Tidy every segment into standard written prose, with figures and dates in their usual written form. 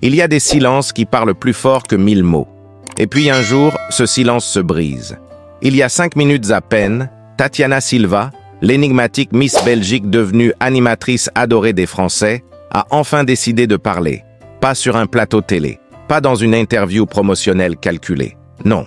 Il y a des silences qui parlent plus fort que 1000 mots. Et puis un jour, ce silence se brise. Il y a 5 minutes à peine, Tatiana Silva, l'énigmatique Miss Belgique devenue animatrice adorée des Français, a enfin décidé de parler. Pas sur un plateau télé, pas dans une interview promotionnelle calculée. Non,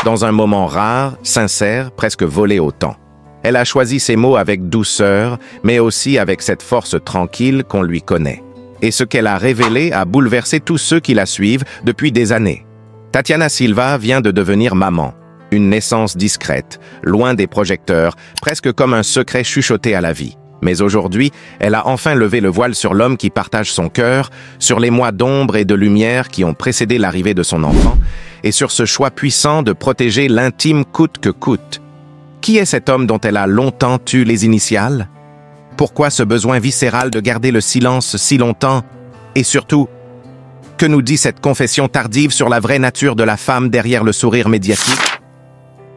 dans un moment rare, sincère, presque volé au temps. Elle a choisi ses mots avec douceur, mais aussi avec cette force tranquille qu'on lui connaît. Et ce qu'elle a révélé a bouleversé tous ceux qui la suivent depuis des années. Tatiana Silva vient de devenir maman. Une naissance discrète, loin des projecteurs, presque comme un secret chuchoté à la vie. Mais aujourd'hui, elle a enfin levé le voile sur l'homme qui partage son cœur, sur les mois d'ombre et de lumière qui ont précédé l'arrivée de son enfant, et sur ce choix puissant de protéger l'intime coûte que coûte. Qui est cet homme dont elle a longtemps tu les initiales? Pourquoi ce besoin viscéral de garder le silence si longtemps? Et surtout, que nous dit cette confession tardive sur la vraie nature de la femme derrière le sourire médiatique?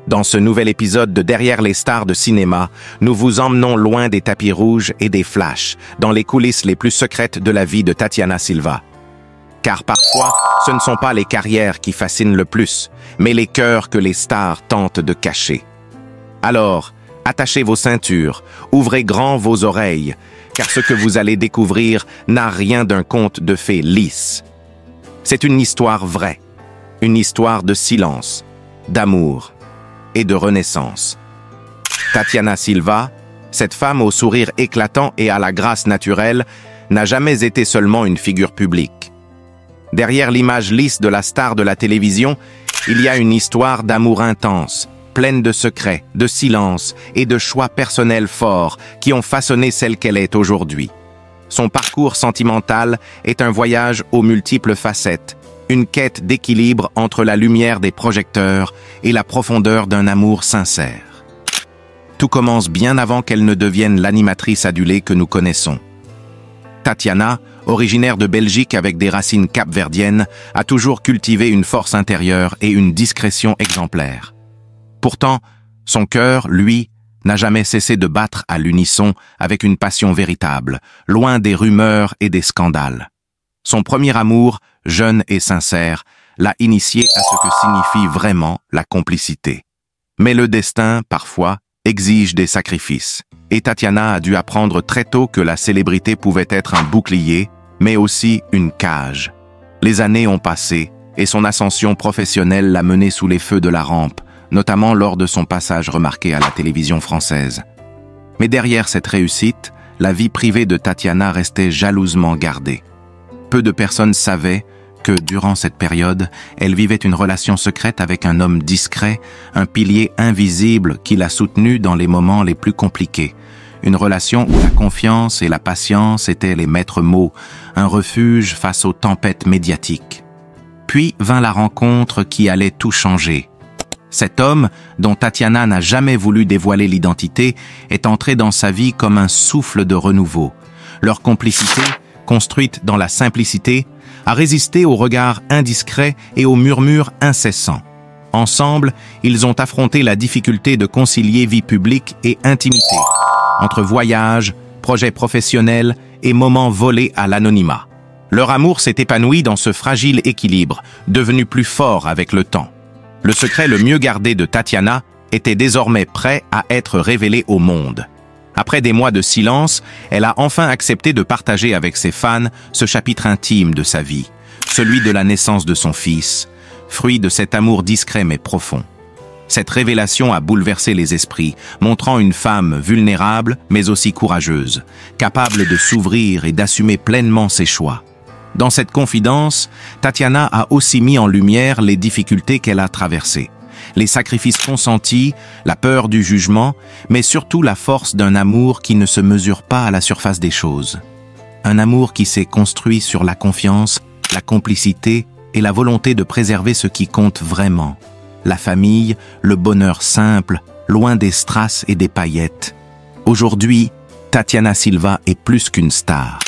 Dans ce nouvel épisode de Derrière les stars de cinéma, nous vous emmenons loin des tapis rouges et des flashs, dans les coulisses les plus secrètes de la vie de Tatiana Silva. Car parfois, ce ne sont pas les carrières qui fascinent le plus, mais les cœurs que les stars tentent de cacher. Alors, attachez vos ceintures, ouvrez grand vos oreilles, car ce que vous allez découvrir n'a rien d'un conte de fées lisse. C'est une histoire vraie, une histoire de silence, d'amour et de renaissance. Tatiana Silva, cette femme au sourire éclatant et à la grâce naturelle, n'a jamais été seulement une figure publique. Derrière l'image lisse de la star de la télévision, il y a une histoire d'amour intense, pleine de secrets, de silence et de choix personnels forts qui ont façonné celle qu'elle est aujourd'hui. Son parcours sentimental est un voyage aux multiples facettes, une quête d'équilibre entre la lumière des projecteurs et la profondeur d'un amour sincère. Tout commence bien avant qu'elle ne devienne l'animatrice adulée que nous connaissons. Tatiana, originaire de Belgique avec des racines capverdiennes, a toujours cultivé une force intérieure et une discrétion exemplaire. Pourtant, son cœur, lui, n'a jamais cessé de battre à l'unisson avec une passion véritable, loin des rumeurs et des scandales. Son premier amour, jeune et sincère, l'a initié à ce que signifie vraiment la complicité. Mais le destin, parfois, exige des sacrifices. Et Tatiana a dû apprendre très tôt que la célébrité pouvait être un bouclier, mais aussi une cage. Les années ont passé, et son ascension professionnelle l'a menée sous les feux de la rampe, notamment lors de son passage remarqué à la télévision française. Mais derrière cette réussite, la vie privée de Tatiana restait jalousement gardée. Peu de personnes savaient que, durant cette période, elle vivait une relation secrète avec un homme discret, un pilier invisible qui l'a soutenue dans les moments les plus compliqués. Une relation où la confiance et la patience étaient les maîtres mots, un refuge face aux tempêtes médiatiques. Puis vint la rencontre qui allait tout changer. Cet homme, dont Tatiana n'a jamais voulu dévoiler l'identité, est entré dans sa vie comme un souffle de renouveau. Leur complicité, construite dans la simplicité, a résisté aux regards indiscrets et aux murmures incessants. Ensemble, ils ont affronté la difficulté de concilier vie publique et intimité, entre voyages, projets professionnels et moments volés à l'anonymat. Leur amour s'est épanoui dans ce fragile équilibre, devenu plus fort avec le temps. Le secret le mieux gardé de Tatiana était désormais prêt à être révélé au monde. Après des mois de silence, elle a enfin accepté de partager avec ses fans ce chapitre intime de sa vie, celui de la naissance de son fils, fruit de cet amour discret mais profond. Cette révélation a bouleversé les esprits, montrant une femme vulnérable mais aussi courageuse, capable de s'ouvrir et d'assumer pleinement ses choix. Dans cette confidence, Tatiana a aussi mis en lumière les difficultés qu'elle a traversées, les sacrifices consentis, la peur du jugement, mais surtout la force d'un amour qui ne se mesure pas à la surface des choses. Un amour qui s'est construit sur la confiance, la complicité et la volonté de préserver ce qui compte vraiment. La famille, le bonheur simple, loin des strass et des paillettes. Aujourd'hui, Tatiana Silva est plus qu'une star.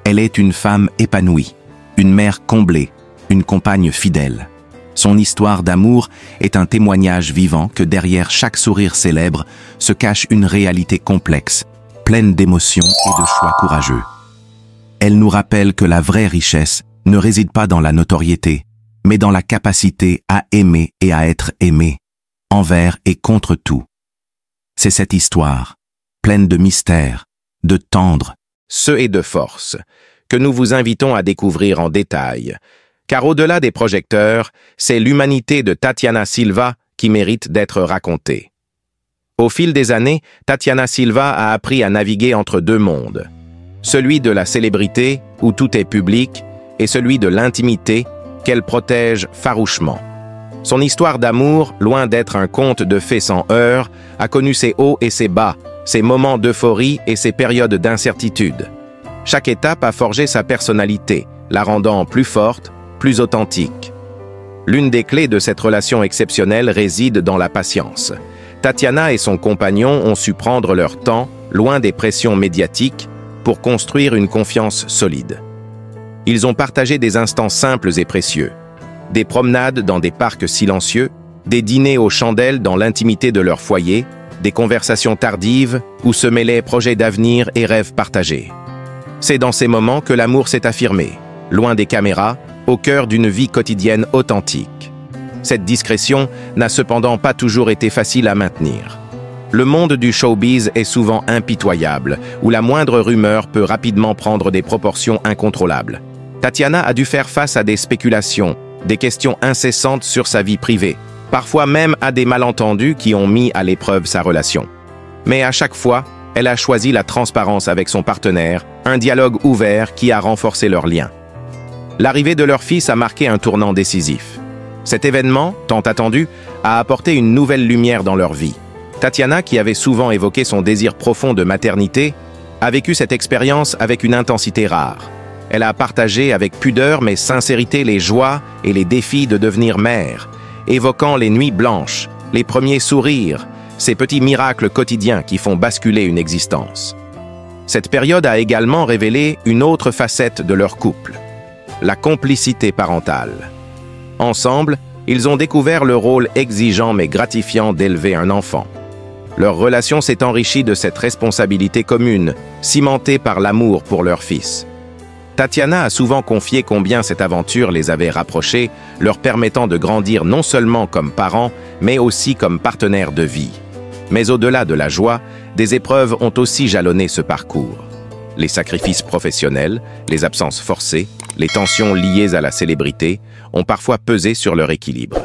Elle est une femme épanouie, une mère comblée, une compagne fidèle. Son histoire d'amour est un témoignage vivant que derrière chaque sourire célèbre se cache une réalité complexe, pleine d'émotions et de choix courageux. Elle nous rappelle que la vraie richesse ne réside pas dans la notoriété, mais dans la capacité à aimer et à être aimé, envers et contre tout. C'est cette histoire, pleine de mystères, de tendre, et de force, que nous vous invitons à découvrir en détail, car au-delà des projecteurs, c'est l'humanité de Tatiana Silva qui mérite d'être racontée. Au fil des années, Tatiana Silva a appris à naviguer entre deux mondes, celui de la célébrité, où tout est public, et celui de l'intimité, qu'elle protège farouchement. Son histoire d'amour, loin d'être un conte de fées sans heurts, a connu ses hauts et ses bas, ses moments d'euphorie et ses périodes d'incertitude. Chaque étape a forgé sa personnalité, la rendant plus forte, plus authentique. L'une des clés de cette relation exceptionnelle réside dans la patience. Tatiana et son compagnon ont su prendre leur temps, loin des pressions médiatiques, pour construire une confiance solide. Ils ont partagé des instants simples et précieux, des promenades dans des parcs silencieux, des dîners aux chandelles dans l'intimité de leur foyer, des conversations tardives où se mêlaient projets d'avenir et rêves partagés. C'est dans ces moments que l'amour s'est affirmé, loin des caméras, au cœur d'une vie quotidienne authentique. Cette discrétion n'a cependant pas toujours été facile à maintenir. Le monde du showbiz est souvent impitoyable, où la moindre rumeur peut rapidement prendre des proportions incontrôlables. Tatiana a dû faire face à des spéculations, des questions incessantes sur sa vie privée, parfois même à des malentendus qui ont mis à l'épreuve sa relation. Mais à chaque fois, elle a choisi la transparence avec son partenaire, un dialogue ouvert qui a renforcé leur lien. L'arrivée de leur fils a marqué un tournant décisif. Cet événement, tant attendu, a apporté une nouvelle lumière dans leur vie. Tatiana, qui avait souvent évoqué son désir profond de maternité, a vécu cette expérience avec une intensité rare. Elle a partagé avec pudeur mais sincérité les joies et les défis de devenir mère, évoquant les nuits blanches, les premiers sourires, ces petits miracles quotidiens qui font basculer une existence. Cette période a également révélé une autre facette de leur couple, la complicité parentale. Ensemble, ils ont découvert le rôle exigeant mais gratifiant d'élever un enfant. Leur relation s'est enrichie de cette responsabilité commune, cimentée par l'amour pour leur fils. Tatiana a souvent confié combien cette aventure les avait rapprochés, leur permettant de grandir non seulement comme parents, mais aussi comme partenaires de vie. Mais au-delà de la joie, des épreuves ont aussi jalonné ce parcours. Les sacrifices professionnels, les absences forcées, les tensions liées à la célébrité ont parfois pesé sur leur équilibre.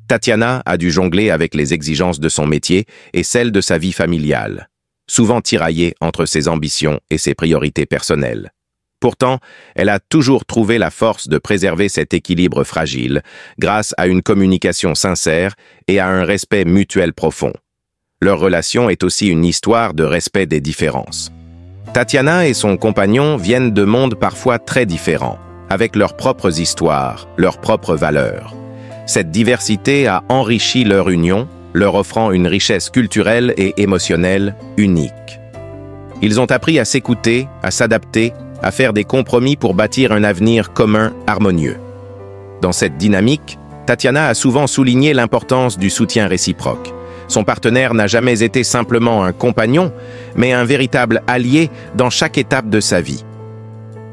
Tatiana a dû jongler avec les exigences de son métier et celles de sa vie familiale, souvent tiraillée entre ses ambitions et ses priorités personnelles. Pourtant, elle a toujours trouvé la force de préserver cet équilibre fragile grâce à une communication sincère et à un respect mutuel profond. Leur relation est aussi une histoire de respect des différences. Tatiana et son compagnon viennent de mondes parfois très différents, avec leurs propres histoires, leurs propres valeurs. Cette diversité a enrichi leur union, leur offrant une richesse culturelle et émotionnelle unique. Ils ont appris à s'écouter, à s'adapter, à faire des compromis pour bâtir un avenir commun harmonieux. Dans cette dynamique, Tatiana a souvent souligné l'importance du soutien réciproque. Son partenaire n'a jamais été simplement un compagnon, mais un véritable allié dans chaque étape de sa vie.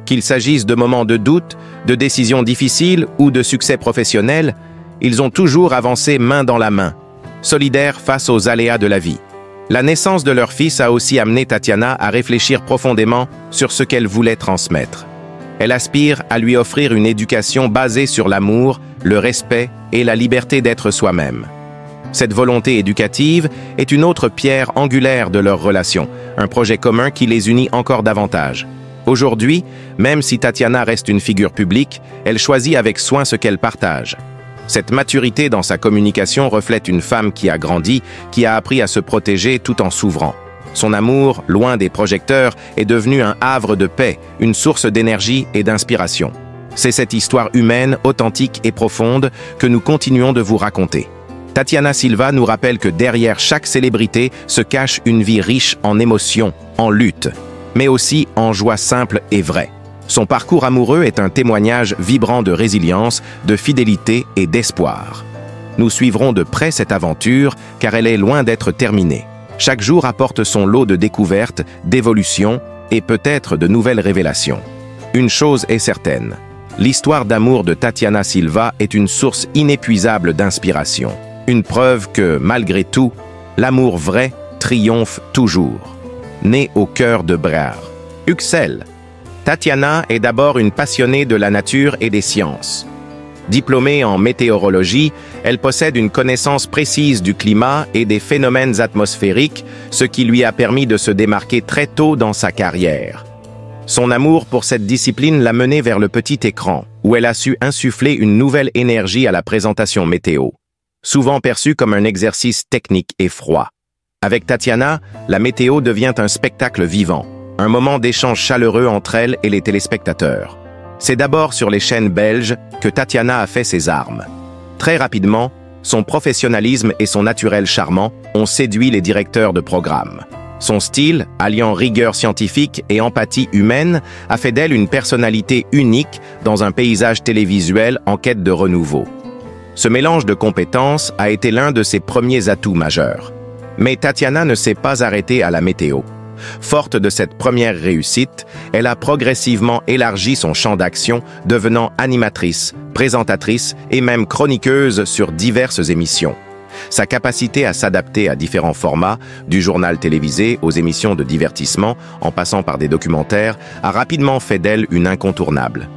Qu'il s'agisse de moments de doute, de décisions difficiles ou de succès professionnels, ils ont toujours avancé main dans la main, solidaires face aux aléas de la vie. La naissance de leur fils a aussi amené Tatiana à réfléchir profondément sur ce qu'elle voulait transmettre. Elle aspire à lui offrir une éducation basée sur l'amour, le respect et la liberté d'être soi-même. Cette volonté éducative est une autre pierre angulaire de leur relation, un projet commun qui les unit encore davantage. Aujourd'hui, même si Tatiana reste une figure publique, elle choisit avec soin ce qu'elle partage. Cette maturité dans sa communication reflète une femme qui a grandi, qui a appris à se protéger tout en s'ouvrant. Son amour, loin des projecteurs, est devenu un havre de paix, une source d'énergie et d'inspiration. C'est cette histoire humaine, authentique et profonde que nous continuons de vous raconter. Tatiana Silva nous rappelle que derrière chaque célébrité se cache une vie riche en émotions, en lutte, mais aussi en joie simple et vraie. Son parcours amoureux est un témoignage vibrant de résilience, de fidélité et d'espoir. Nous suivrons de près cette aventure car elle est loin d'être terminée. Chaque jour apporte son lot de découvertes, d'évolutions et peut-être de nouvelles révélations. Une chose est certaine, L'histoire d'amour de Tatiana Silva est une source inépuisable d'inspiration. Une preuve que, malgré tout, l'amour vrai triomphe toujours. Née au cœur de Brer, Uxelles, Tatiana est d'abord une passionnée de la nature et des sciences. Diplômée en météorologie, elle possède une connaissance précise du climat et des phénomènes atmosphériques, ce qui lui a permis de se démarquer très tôt dans sa carrière. Son amour pour cette discipline l'a menée vers le petit écran, où elle a su insuffler une nouvelle énergie à la présentation météo, souvent perçue comme un exercice technique et froid. Avec Tatiana, la météo devient un spectacle vivant, un moment d'échange chaleureux entre elle et les téléspectateurs. C'est d'abord sur les chaînes belges que Tatiana a fait ses armes. Très rapidement, son professionnalisme et son naturel charmant ont séduit les directeurs de programme. Son style, alliant rigueur scientifique et empathie humaine, a fait d'elle une personnalité unique dans un paysage télévisuel en quête de renouveau. Ce mélange de compétences a été l'un de ses premiers atouts majeurs. Mais Tatiana ne s'est pas arrêtée à la météo. Forte de cette première réussite, elle a progressivement élargi son champ d'action, devenant animatrice, présentatrice et même chroniqueuse sur diverses émissions. Sa capacité à s'adapter à différents formats, du journal télévisé aux émissions de divertissement, en passant par des documentaires, a rapidement fait d'elle une incontournable.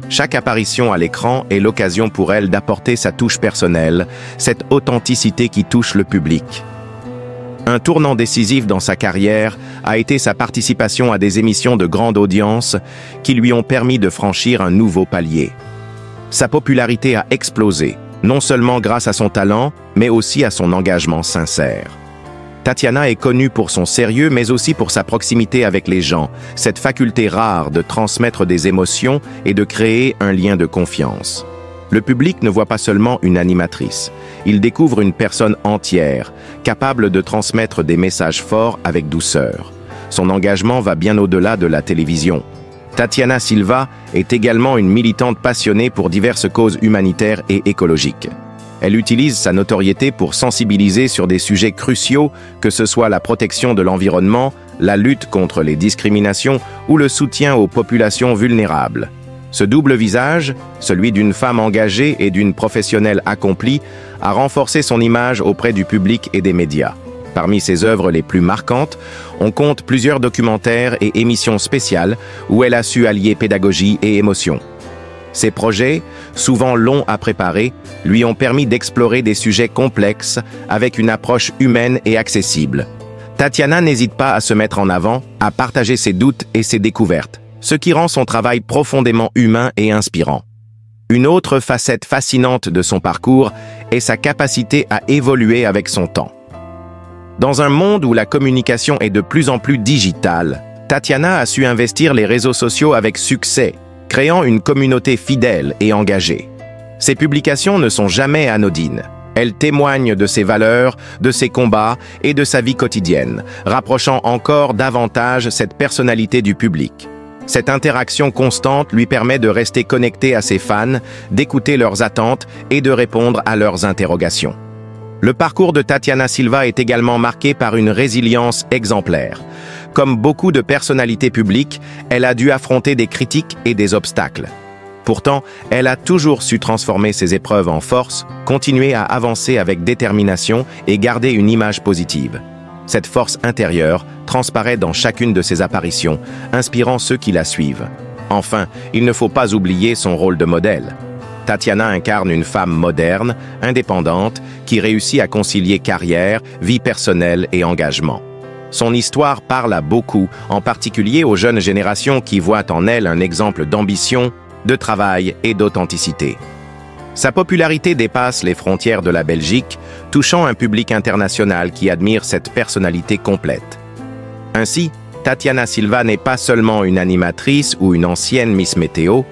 Chaque apparition à l'écran est l'occasion pour elle d'apporter sa touche personnelle, cette authenticité qui touche le public. Un tournant décisif dans sa carrière a été sa participation à des émissions de grande audience qui lui ont permis de franchir un nouveau palier. Sa popularité a explosé, non seulement grâce à son talent, mais aussi à son engagement sincère. Tatiana est connue pour son sérieux, mais aussi pour sa proximité avec les gens, cette faculté rare de transmettre des émotions et de créer un lien de confiance. Le public ne voit pas seulement une animatrice, il découvre une personne entière, capable de transmettre des messages forts avec douceur. Son engagement va bien au-delà de la télévision. Tatiana Silva est également une militante passionnée pour diverses causes humanitaires et écologiques. Elle utilise sa notoriété pour sensibiliser sur des sujets cruciaux, que ce soit la protection de l'environnement, la lutte contre les discriminations ou le soutien aux populations vulnérables. Ce double visage, celui d'une femme engagée et d'une professionnelle accomplie, a renforcé son image auprès du public et des médias. Parmi ses œuvres les plus marquantes, on compte plusieurs documentaires et émissions spéciales où elle a su allier pédagogie et émotion. Ses projets, souvent longs à préparer, lui ont permis d'explorer des sujets complexes avec une approche humaine et accessible. Tatiana n'hésite pas à se mettre en avant, à partager ses doutes et ses découvertes, ce qui rend son travail profondément humain et inspirant. Une autre facette fascinante de son parcours est sa capacité à évoluer avec son temps. Dans un monde où la communication est de plus en plus digitale, Tatiana a su investir les réseaux sociaux avec succès, créant une communauté fidèle et engagée. Ses publications ne sont jamais anodines. Elles témoignent de ses valeurs, de ses combats et de sa vie quotidienne, rapprochant encore davantage cette personnalité du public. Cette interaction constante lui permet de rester connecté à ses fans, d'écouter leurs attentes et de répondre à leurs interrogations. Le parcours de Tatiana Silva est également marqué par une résilience exemplaire. Comme beaucoup de personnalités publiques, elle a dû affronter des critiques et des obstacles. Pourtant, elle a toujours su transformer ses épreuves en force, continuer à avancer avec détermination et garder une image positive. Cette force intérieure transparaît dans chacune de ses apparitions, inspirant ceux qui la suivent. Enfin, il ne faut pas oublier son rôle de modèle. Tatiana incarne une femme moderne, indépendante, qui réussit à concilier carrière, vie personnelle et engagement. Son histoire parle à beaucoup, en particulier aux jeunes générations qui voient en elle un exemple d'ambition, de travail et d'authenticité. Sa popularité dépasse les frontières de la Belgique, touchant un public international qui admire cette personnalité complète. Ainsi, Tatiana Silva n'est pas seulement une animatrice ou une ancienne Miss Météo,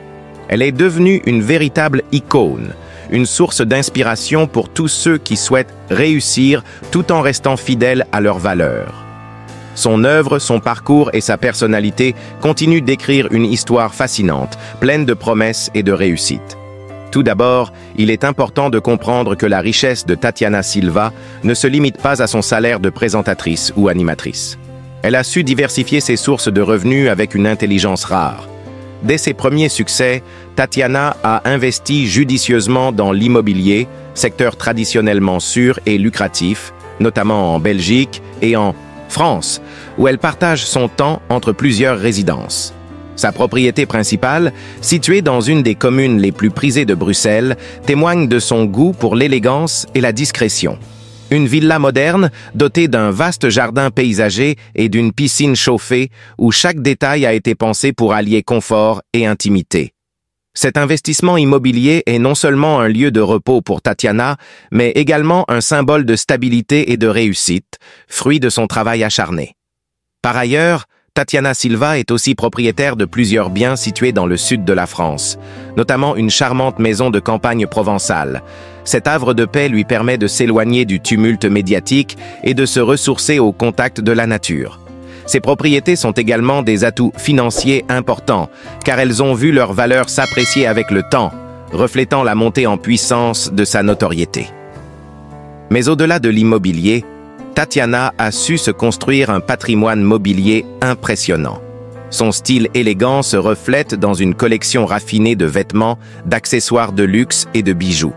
elle est devenue une véritable icône, une source d'inspiration pour tous ceux qui souhaitent réussir tout en restant fidèles à leurs valeurs. Son œuvre, son parcours et sa personnalité continuent d'écrire une histoire fascinante, pleine de promesses et de réussites. Tout d'abord, il est important de comprendre que la richesse de Tatiana Silva ne se limite pas à son salaire de présentatrice ou animatrice. Elle a su diversifier ses sources de revenus avec une intelligence rare. Dès ses premiers succès, Tatiana a investi judicieusement dans l'immobilier, secteur traditionnellement sûr et lucratif, notamment en Belgique et en France, où elle partage son temps entre plusieurs résidences. Sa propriété principale, située dans une des communes les plus prisées de Bruxelles, témoigne de son goût pour l'élégance et la discrétion. Une villa moderne, dotée d'un vaste jardin paysager et d'une piscine chauffée, où chaque détail a été pensé pour allier confort et intimité. Cet investissement immobilier est non seulement un lieu de repos pour Tatiana, mais également un symbole de stabilité et de réussite, fruit de son travail acharné. Par ailleurs, Tatiana Silva est aussi propriétaire de plusieurs biens situés dans le sud de la France, notamment une charmante maison de campagne provençale. Cet havre de paix lui permet de s'éloigner du tumulte médiatique et de se ressourcer au contact de la nature. Ces propriétés sont également des atouts financiers importants, car elles ont vu leur valeur s'apprécier avec le temps, reflétant la montée en puissance de sa notoriété. Mais au-delà de l'immobilier, Tatiana a su se construire un patrimoine mobilier impressionnant. Son style élégant se reflète dans une collection raffinée de vêtements, d'accessoires de luxe et de bijoux.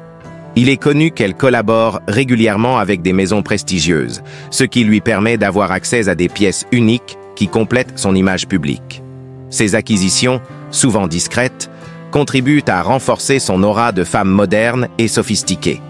Il est connu qu'elle collabore régulièrement avec des maisons prestigieuses, ce qui lui permet d'avoir accès à des pièces uniques qui complètent son image publique. Ces acquisitions, souvent discrètes, contribuent à renforcer son aura de femme moderne et sophistiquée.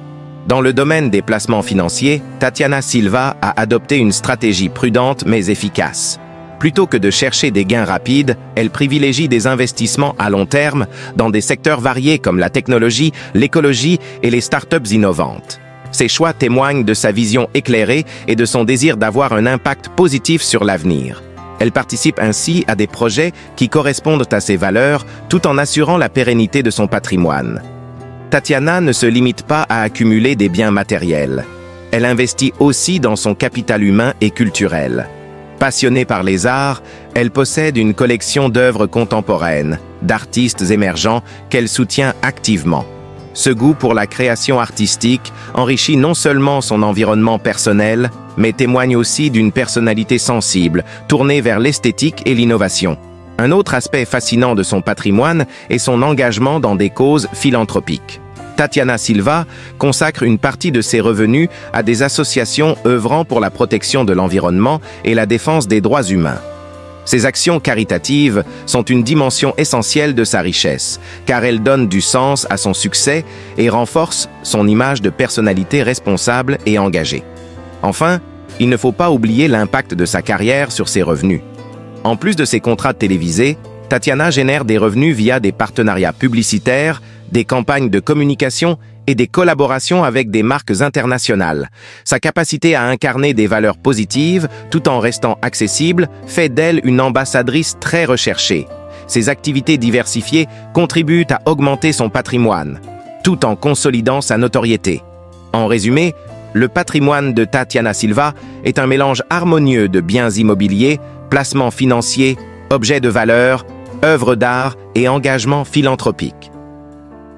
Dans le domaine des placements financiers, Tatiana Silva a adopté une stratégie prudente mais efficace. Plutôt que de chercher des gains rapides, elle privilégie des investissements à long terme dans des secteurs variés comme la technologie, l'écologie et les startups innovantes. Ces choix témoignent de sa vision éclairée et de son désir d'avoir un impact positif sur l'avenir. Elle participe ainsi à des projets qui correspondent à ses valeurs tout en assurant la pérennité de son patrimoine. Tatiana ne se limite pas à accumuler des biens matériels. Elle investit aussi dans son capital humain et culturel. Passionnée par les arts, elle possède une collection d'œuvres contemporaines, d'artistes émergents qu'elle soutient activement. Ce goût pour la création artistique enrichit non seulement son environnement personnel, mais témoigne aussi d'une personnalité sensible, tournée vers l'esthétique et l'innovation. Un autre aspect fascinant de son patrimoine est son engagement dans des causes philanthropiques. Tatiana Silva consacre une partie de ses revenus à des associations œuvrant pour la protection de l'environnement et la défense des droits humains. Ces actions caritatives sont une dimension essentielle de sa richesse, car elles donnent du sens à son succès et renforcent son image de personnalité responsable et engagée. Enfin, il ne faut pas oublier l'impact de sa carrière sur ses revenus. En plus de ses contrats télévisés, Tatiana génère des revenus via des partenariats publicitaires, des campagnes de communication et des collaborations avec des marques internationales. Sa capacité à incarner des valeurs positives, tout en restant accessible, fait d'elle une ambassadrice très recherchée. Ses activités diversifiées contribuent à augmenter son patrimoine, tout en consolidant sa notoriété. En résumé, le patrimoine de Tatiana Silva est un mélange harmonieux de biens immobiliers, placements financiers, objets de valeur, œuvres d'art et engagements philanthropiques.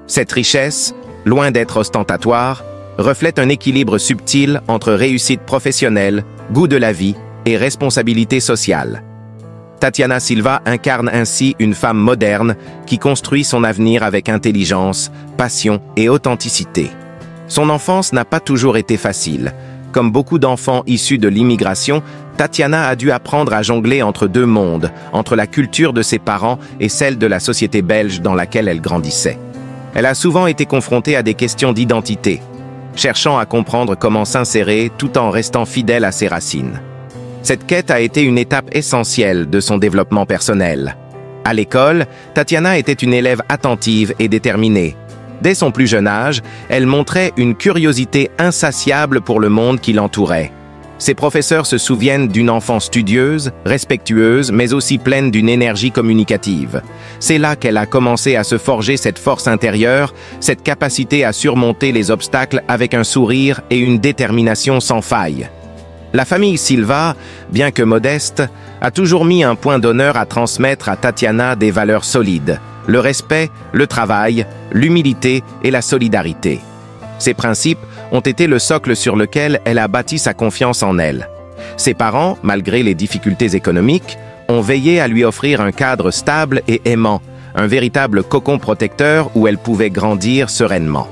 Cette richesse, loin d'être ostentatoire, reflète un équilibre subtil entre réussite professionnelle, goût de la vie et responsabilité sociale. Tatiana Silva incarne ainsi une femme moderne qui construit son avenir avec intelligence, passion et authenticité. Son enfance n'a pas toujours été facile. Comme beaucoup d'enfants issus de l'immigration, Tatiana a dû apprendre à jongler entre deux mondes, entre la culture de ses parents et celle de la société belge dans laquelle elle grandissait. Elle a souvent été confrontée à des questions d'identité, cherchant à comprendre comment s'insérer tout en restant fidèle à ses racines. Cette quête a été une étape essentielle de son développement personnel. À l'école, Tatiana était une élève attentive et déterminée. Dès son plus jeune âge, elle montrait une curiosité insatiable pour le monde qui l'entourait. Ses professeurs se souviennent d'une enfance studieuse, respectueuse, mais aussi pleine d'une énergie communicative. C'est là qu'elle a commencé à se forger cette force intérieure, cette capacité à surmonter les obstacles avec un sourire et une détermination sans faille. La famille Silva, bien que modeste, a toujours mis un point d'honneur à transmettre à Tatiana des valeurs solides: le respect, le travail, l'humilité et la solidarité. Ces principes ont été le socle sur lequel elle a bâti sa confiance en elle. Ses parents, malgré les difficultés économiques, ont veillé à lui offrir un cadre stable et aimant, un véritable cocon protecteur où elle pouvait grandir sereinement.